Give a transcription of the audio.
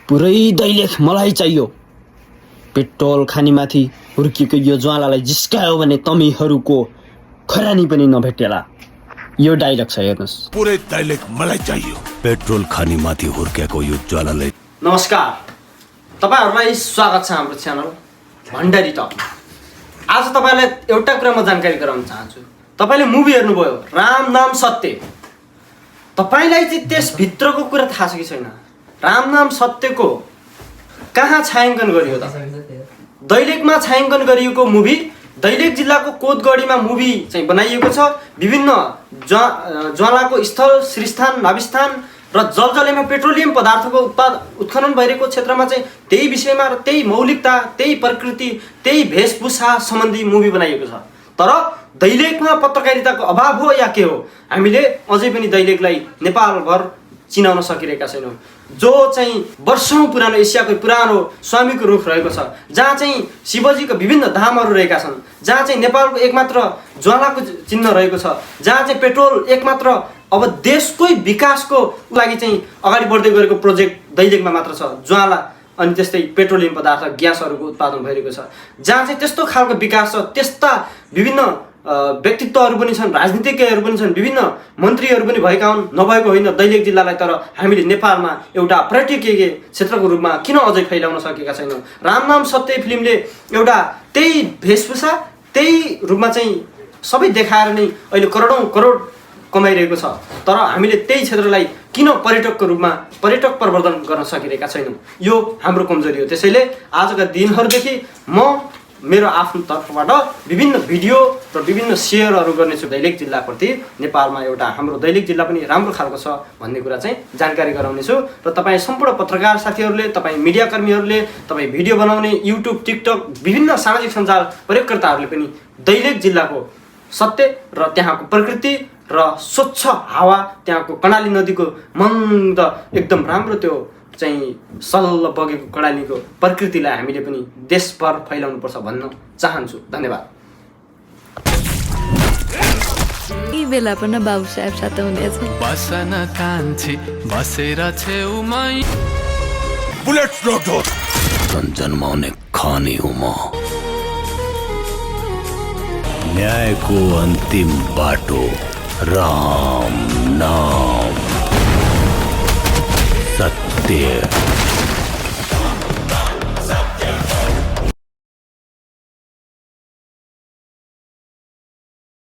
पुरै दैलेख मलाई चाहियो। पेट्रोल खानीमाथि हुर्किएको यो ज्वालालाई जिस्कायो भने तमीहरूको खरानी पनि नभेटेला। यो डाइलग छ, हेर्नुहोस्। पुरै दैलेख मलाई चाहियो। पेट्रोल खानीमाथि हुर्किएको यो ज्वालालाई। नमस्कार, तपाईहरुलाई स्वागत छ हाम्रो च्यानल भण्डारी टक। आज तपाईलाई एउटा कुरा म जानकारी गराउन चाहन्छु। तपाईले मुभी हेर्नुभयो राम नाम सत्य। तपाईलाई चाहिँ त्यस भित्रको कुरा थाहा छ कि छैन? राम नाम सत्यको कहाँ छायाङ्कन गरियो त? दैलेखमा छायाङ्कन गरिएको मुभी, दैलेख जिल्लाको कोतगढीमा मुभी चाहिँ बनाइएको छ। विभिन्न ज्वालाको स्थल, श्रीस्थान, नाभिस्थान र जलजलेमा पेट्रोलियम पदार्थको उत्खनन भइरहेको क्षेत्रमा चाहिँ त्यही विषयमा र त्यही मौलिकता, त्यही प्रकृति, त्यही वेशभूषा सम्बन्धी मुभी बनाइएको छ। तर दैलेखमा पत्रकारिताको अभाव हो या के हो, हामीले अझै पनि दैलेखलाई नेपालभर चिनाउन सकिरहेका छैनौँ। जो चाहिँ वर्षौं पुरानो एसियाको पुरानो स्वामीको रूख रहेको छ, जहाँ चाहिँ शिवजीको विभिन्न धामहरू रहेका छन्, जहाँ चाहिँ नेपालको एकमात्र ज्वालाको चिन्ह रहेको छ, जहाँ चाहिँ पेट्रोल एकमात्र अब देशकै विकासको लागि चाहिँ अगाडि बढ्दै गरेको प्रोजेक्ट दैलेखमा मात्र छ। ज्वाला अनि त्यस्तै पेट्रोलियम पदार्थ, ग्यासहरूको उत्पादन भइरहेको छ, जहाँ चाहिँ त्यस्तो खालको विकास छ। त्यस्ता विभिन्न व्यक्तित्वहरू पनि छन्, राजनीतिज्ञहरू पनि छन्, विभिन्न मन्त्रीहरू पनि भएका हुन्। नभएको होइन दैलेख जिल्लालाई, तर हामीले नेपालमा एउटा पर्यटकीय क्षेत्रको रूपमा किन अझै फैलाउन सकेका छैनौँ? रामनाम सत्य फिल्मले एउटा त्यही वेशभूषा, त्यही रूपमा चाहिँ सबै देखाएर नै अहिले करोडौं करोड कमाइरहेको छ। तर हामीले त्यही क्षेत्रलाई किन पर्यटकको रूपमा पर्यटक प्रवर्धन गर्न सकिरहेका छैनौँ? यो हाम्रो कमजोरी हो। त्यसैले आजका दिनहरूदेखि म मेरो आफ्नो तर्फबाट विभिन्न भिडियो र विभिन्न सेयरहरू गर्नेछु दैलेख जिल्लाप्रति। नेपालमा एउटा हाम्रो दैलेख जिल्ला पनि राम्रो खालको छ भन्ने कुरा चाहिँ जानकारी गराउनेछु। र तपाईँ सम्पूर्ण पत्रकार साथीहरूले, तपाईँ मिडियाकर्मीहरूले, तपाईँ भिडियो बनाउने युट्युब, टिकटक, विभिन्न सामाजिक सञ्जाल प्रयोगकर्ताहरूले पनि दैलेख जिल्लाको सत्य र त्यहाँको प्रकृति र स्वच्छ हावा, त्यहाँको कर्णाली नदीको मन्द एकदम राम्रो त्यो चाहिँ सल्ल बगेको कर्णालीको प्रकृतिलाई हामीले पनि देशभर फैलाउनुपर्छ भन्न चाहन्छु। धन्यवाद। यी बेला पनि बाबु साहेब साथ हुनेछ। बसन कान्छी बसेर छेउमै बुलेट रोड जन्माउने खानी हुँ म। न्यायको अन्तिम बाटो राम नाम सत्य।